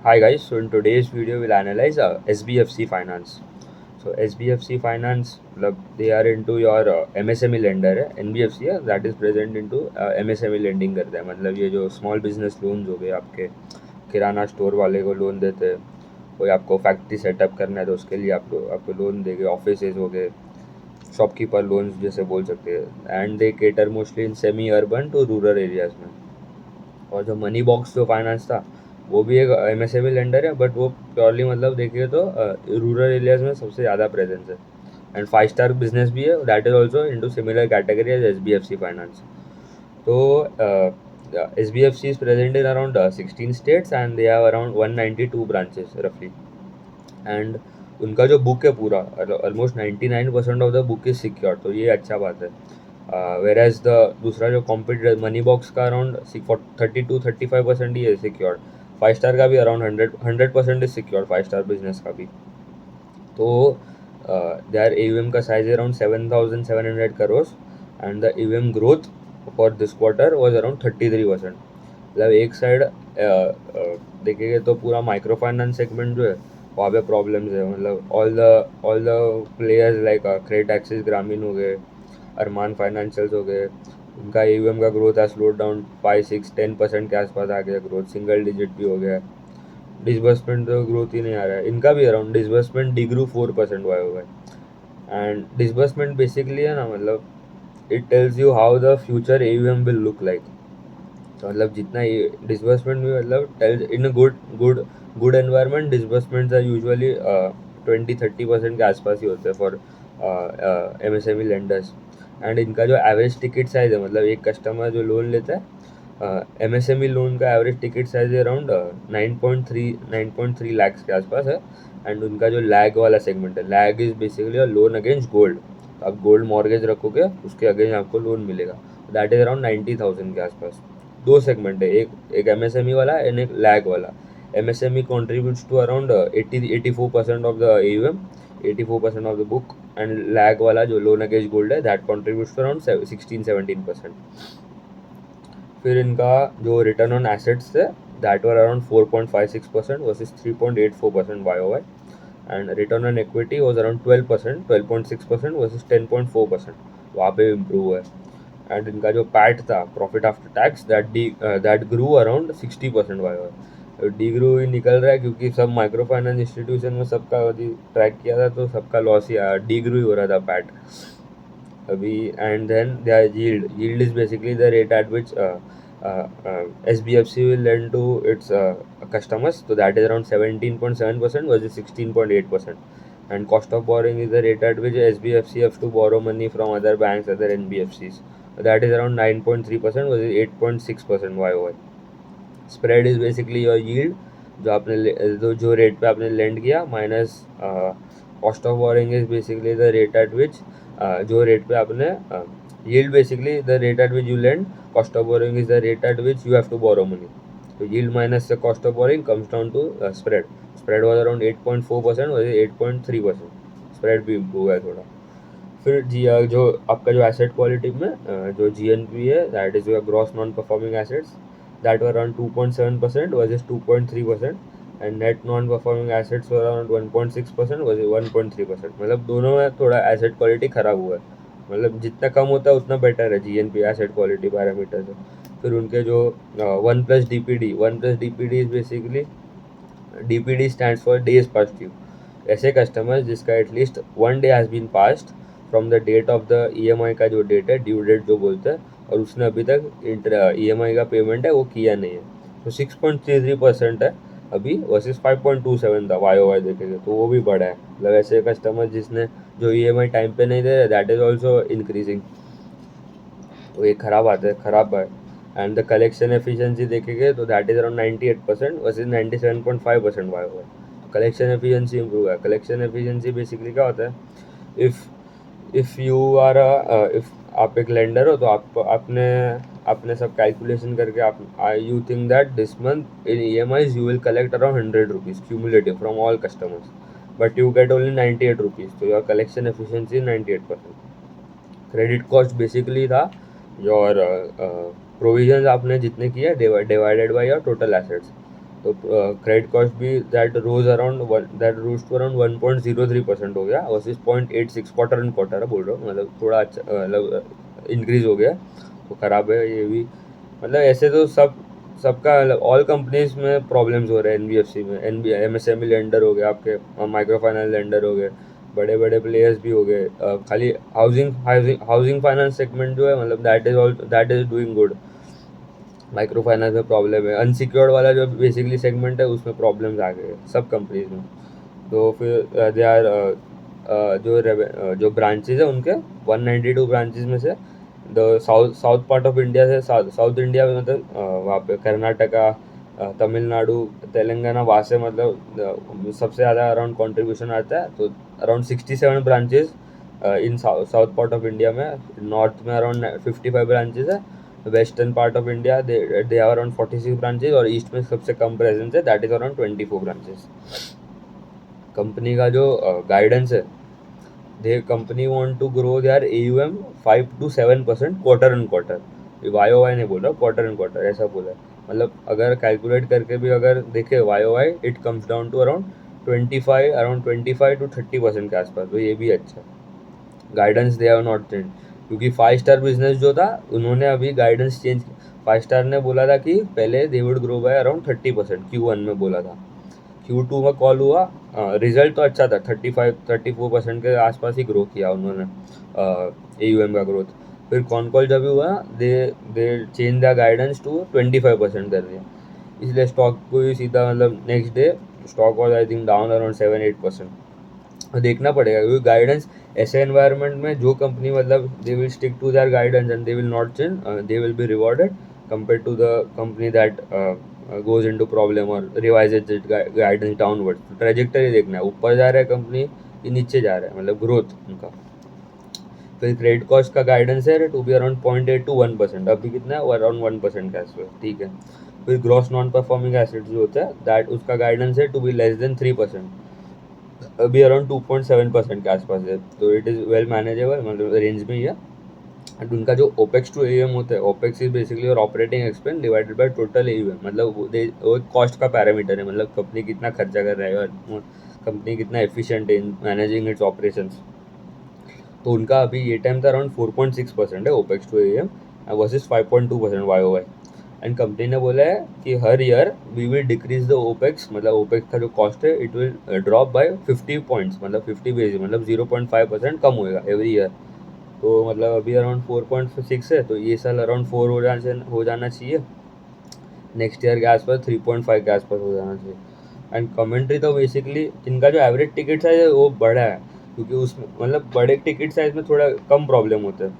Hi guys, so in today's video we'll analyze SBFC Finance. So SBFC Finance, they are into your MSME lender है NBFC है that is present into MSME lending करते हैं. मतलब ये जो small business loans हो गए, आपके किराना स्टोर वाले को लोन देते हैं, कोई आपको फैक्ट्री सेटअप करना है तो उसके लिए आपको लोन देंगे, ऑफिसेज हो गए, शॉपकीपर लोन्स जैसे बोल सकते हैं. And they cater mostly in semi urban to rural areas में. और जो मनी बॉक्स जो फाइनेंस था वो भी एक एमएसएमई लेंडर है, बट वो प्योरली मतलब देखिए तो रूरल एरियाज में सबसे ज़्यादा प्रेजेंस है. एंड 5 स्टार बिजनेस भी है, that is also into similar category as SBFC finance. तो SBFC is present in around 16 states and they have around 192 branches रफली. एंड उनका जो बुक है पूरा almost 99% of the book is secure, तो ये अच्छा बात है. वेर एज द दूसरा जो कॉम्पिटिटर मनी बॉक्स का अराउंड 32-35% ही है सिक्योर्ड. 5 स्टार का भी around 100% is secured, 5 star business का भी. तो देयर AUM का size around 7,700 crores and the AUM growth for this quarter was around 33%. मतलब एक साइड देखेंगे तो पूरा माइक्रो फाइनेंस सेगमेंट जो है वहाँ पे प्रॉब्लम्स है. मतलब all the players like credit axis ग्रामीण हो गए, अरमान फाइनेंशियल्स हो गए, उनका AUM का ग्रोथ है स्लो डाउन 5-6-10% के आसपास आ गया ग्रोथ, सिंगल डिजिट भी हो गया. डिसबर्समेंट तो ग्रोथ ही नहीं आ रहा है इनका भी, अराउंड डिसबर्समेंट डिग्रू 4% हुआ है. एंड डिसबर्समेंट बेसिकली है ना, मतलब it tells you how the future AUM will look like. तो मतलब जितना डिसबर्समेंट भी मतलब tells in a good environment disbursements are usually 20-30% के आसपास ही होते हैं फॉर MSME लेंडर्स. एंड इनका जो एवरेज टिकट साइज है, मतलब एक कस्टमर जो लोन लेता है MSME लोन का average ticket size around 9.3 lakhs के आसपास है. एंड उनका जो लैग वाला सेगमेंट है, lag is basically loan against gold. आप गोल्ड मॉर्गेज रखोगे उसके अगेंस्ट आपको लोन मिलेगा, दैट इज अराउंड 90,000 के आसपास. दो सेगमेंट है, एक MSME वाला एंड एक लैग वाला. MSME contributes to around 84% of the AUM, 84% of the book. And lag वाला जो लोन अगेंस्ट गोल्ड है दैट contributes to around 16-17%. फिर इनका जो रिटर्न ऑन एसेट्स थे that were around 4.56% versus 3.84% YOY. And return on equity was around 12%, 12.6% versus 10.4%, वहाँ पे improve हुआ है. एंड इनका जो पैट था, profit after tax, that grew around 60% YOY. Degrowth ही निकल रहा है क्योंकि सब माइक्रो फाइनेंस इंस्टीट्यूशन में सबका ट्रैक किया था तो सबका लॉस ही आया, डी ग्रू ही हो रहा था पैट अभी. And then their yield is basically the rate at which SBFC will lend to its customers, so that is around 17.7% versus 16.8%. And cost of borrowing is the rate at which SBFC has to borrow money from other banks, other NBFCs, so that is around 9.3% versus 8.6% YOY. Spread is basically your yield जो आपने जो rate पे आपने land किया minus cost of boring is basically the rate at विच जो rate पे आपने yield basically the rate at which you lend, cost of borrowing is the rate at which you have to borrow money. So yield minus the cost of borrowing comes down to spread was around 8.4% was 8.3%. spread भी improve है थोड़ा. फिर जो आपका जो asset quality में जो GNP है that is your gross non performing assets, that were around 2.7% versus 2.3%. And net non performing assets were around 1.6% versus 1.3%. मतलब दोनों में थोड़ा एसेट क्वालिटी खराब हुआ है. मतलब जितना कम होता है उतना बेटर है GNP एसेट क्वालिटी पैरामीटर से. फिर उनके जो 1+DPD is basically DPD stands for days past due. ऐसे कस्टमर्स जिसका at least 1 day has been past from the date of the EMI का जो डेट है, ड्यू डेट जो बोलते हैं, और उसने अभी तक EMI का पेमेंट है वो किया नहीं है, तो 6.33% है अभी वर्सेस 5.27 था YOY देखेंगे तो वो भी बढ़ा है. मतलब ऐसे कस्टमर जिसने जो EMI टाइम पे नहीं दे रहे दैट इज ऑल्सो इंक्रीजिंग, तो ये खराब आता है, खराब है. एंड द कलेक्शन एफिशिएंसी देखेंगे तो that is around 98% versus 97.5% YOY. Collection efficiency improve है. कलेक्शन एफिशिएंसी बेसिकली क्या होता है, इफ़ यू आर इफ़ आप एक लेंडर हो तो आप आपने आपने सब कैलकुलेशन करके आप you think that this month in EMIs you will collect around 100 rupees cumulative from all customers, but you get only 98 rupees, तो your collection efficiency 98%. Credit cost basically था योर प्रोविजंस आपने जितने किए divided by your total assets. तो credit cost भी that rose to around 1.03% हो गया versus 0.86 quarter and quarter बोल रहा हूँ, मतलब थोड़ा अच्छा मतलब इंक्रीज हो गया, तो ख़राब है ये भी। मतलब ऐसे तो सबका ऑल कंपनीज में प्रॉब्लम्स हो रहे हैं एनबीएफसी में। एमएसएमई लेंडर हो गए आपके, माइक्रो फाइनेंस लेंडर हो गए, बड़े बड़े प्लेयर्स भी हो गए। खाली हाउसिंग फाइनेंस सेगमेंट जो है मतलब that is doing good. Micro finance में प्रॉब्लम है, अनसिक्योर्ड वाला जो बेसिकली सेगमेंट है उसमें प्रॉब्लम्स आ गए सब कंपनीज में। तो फिर दे आर जो ब्रांचेज है उनके 192 ब्रांचेज में से the south part of India से साउथ इंडिया में मतलब वहाँ पे कर्नाटका, तमिलनाडु, तेलंगाना, वहाँ से मतलब सबसे ज़्यादा अराउंड कंट्रीब्यूशन आता है। तो around 67 branches in south part of India में। नॉर्थ में अराउंड 55 ब्रांचेज है। Western part of India they have around 46 branches, और ईस्ट में सबसे कम प्रेजेंस है, that is around 24 branches. Company का जो गाइडेंस है, they company want to grow their AUM 5 to 7% quarter and quarter. Y O Y नहीं बोल रहा, क्वार्टर एंड क्वार्टर ऐसा बोला है। मतलब अगर कैलकुलेट करके भी अगर देखे Y O Y, it comes down to around 25 to 30% के आसपास, तो ये भी अच्छा है। Guidance they have not change, क्योंकि 5 स्टार बिजनेस जो था उन्होंने अभी गाइडेंस चेंज। 5 स्टार ने बोला था कि पहले they would grow by around 30%, Q1 में बोला था। Q2 में कॉल हुआ, रिजल्ट तो अच्छा था, 34% के आसपास ही ग्रो किया उन्होंने AUM का ग्रोथ। फिर कॉन कॉल जब भी हुआ, they they change the guidance to 25% कर दिया। इसलिए स्टॉक को ही सीधा मतलब next day stock was I think down around 7-8%। देखना पड़ेगा, क्योंकि गाइडेंस ऐसे एनवायरनमेंट में जो कंपनी मतलब they will stick to their guidance and they will not change, they will be rewarded compare to the company that goes into problem और revises it guidance downward. Trajectory देखना है, ऊपर जा रहा है कंपनी कि नीचे जा रहा है, मतलब ग्रोथ उनका। फिर क्रेडिट कॉस्ट का गाइडेंस है टू बी अराउंड 0.8 to 1%, अभी कितना है अराउंड 1% का आसपास, ठीक है। फिर ग्रॉस नॉन परफॉर्मिंग एसेट जो होता है दैट उसका गाइडेंस है टू बी लेस देन 3%, अभी अराउंड 2.7% के आसपास है, तो इट इज़ वेल मैनेजेबल, मतलब रेंज में ही है। एंड उनका जो ओपेक्स टू AUM होता है, ओपेक्स इज बेसिकली और operating expense divided by total AUM, मतलब वो एक कॉस्ट का पैरामीटर है, मतलब कंपनी कितना खर्चा कर रहा है और कंपनी कितना एफिशिएंट है इन मैनेजिंग इट्स ऑपरेशंस। तो उनका अभी ये टाइम था अराउंड 4.6% है opex to AUM versus 5.2% YOY। And company ने बोला है कि हर year we will decrease the opex, मतलब ओपेक्स का जो कॉस्ट है it will drop by 50 points, मतलब 50 बेसिस, मतलब 0.5% कम होएगा एवरी ईयर। तो मतलब अभी अराउंड 4.6 है, तो ये साल अराउंड 4 हो जाना चाहिए, नेक्स्ट ईयर के आसपास 3.5 के आसपास हो जाना चाहिए। एंड कमेंट्री तो बेसिकली इनका जो एवरेज टिकट साइज है वो बड़ा है, क्योंकि उसमें मतलब बड़े टिकट साइज में थोड़ा कम प्रॉब्लम होता है।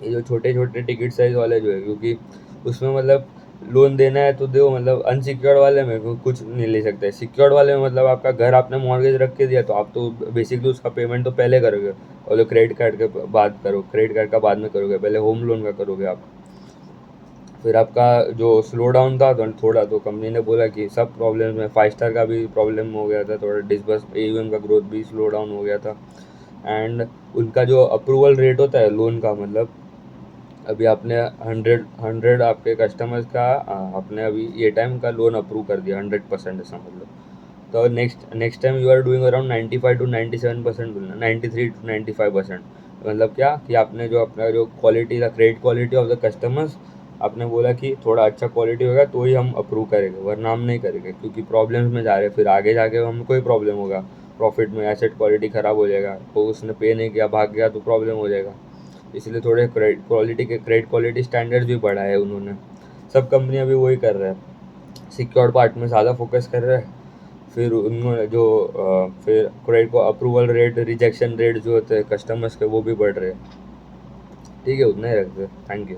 ये जो छोटे छोटे टिकट साइज वाले जो है, क्योंकि उसमें मतलब लोन देना है तो दो, मतलब अनसिक्योर्ड वाले में कुछ नहीं ले सकते। सिक्योर्ड वाले में मतलब आपका घर आपने मॉर्गेज रख के दिया तो आप तो बेसिकली उसका पेमेंट तो पहले करोगे, और जो क्रेडिट कार्ड के बाद करो, क्रेडिट कार्ड का बाद में करोगे, पहले होम लोन का करोगे आप। फिर आपका जो स्लो डाउन था तो थोड़ा, तो कंपनी ने बोला कि सब प्रॉब्लम में 5 स्टार का भी प्रॉब्लम हो गया था, थोड़ा डिसबर्स AUM का ग्रोथ भी स्लो डाउन हो गया था। एंड उनका जो अप्रूवल रेट होता है लोन का, मतलब अभी आपने 100 आपके कस्टमर्स का आपने अभी ये टाइम का लोन अप्रूव कर दिया 100% ऐसा मतलब। तो next time you are doing around 95 to 97% बोलना, 93 to 95%। मतलब क्या कि आपने जो अपना जो क्वालिटी था, credit quality of the customers, आपने बोला कि थोड़ा अच्छा क्वालिटी होगा तो ही हम अप्रूव करेंगे, वरना हम नहीं करेंगे, क्योंकि प्रॉब्लम्स में जा रहे हैं, फिर आगे जाके हम कोई प्रॉब्लम होगा, प्रॉफिट में एसेट क्वालिटी ख़राब हो जाएगा, तो उसने पे नहीं किया भाग गया तो प्रॉब्लम हो जाएगा। इसलिए थोड़े क्रेडिट क्वालिटी स्टैंडर्ड्स भी बढ़ाए उन्होंने। सब कंपनियां भी वही कर रहे हैं, सिक्योर्ड पार्ट में ज़्यादा फोकस कर रहे हैं। फिर उन्होंने जो फिर क्रेडिट को अप्रूवल रेट, रिजेक्शन रेट जो होते हैं कस्टमर्स के, वो भी बढ़ रहे हैं। ठीक है, उतना ही रखते हैं। Thank you.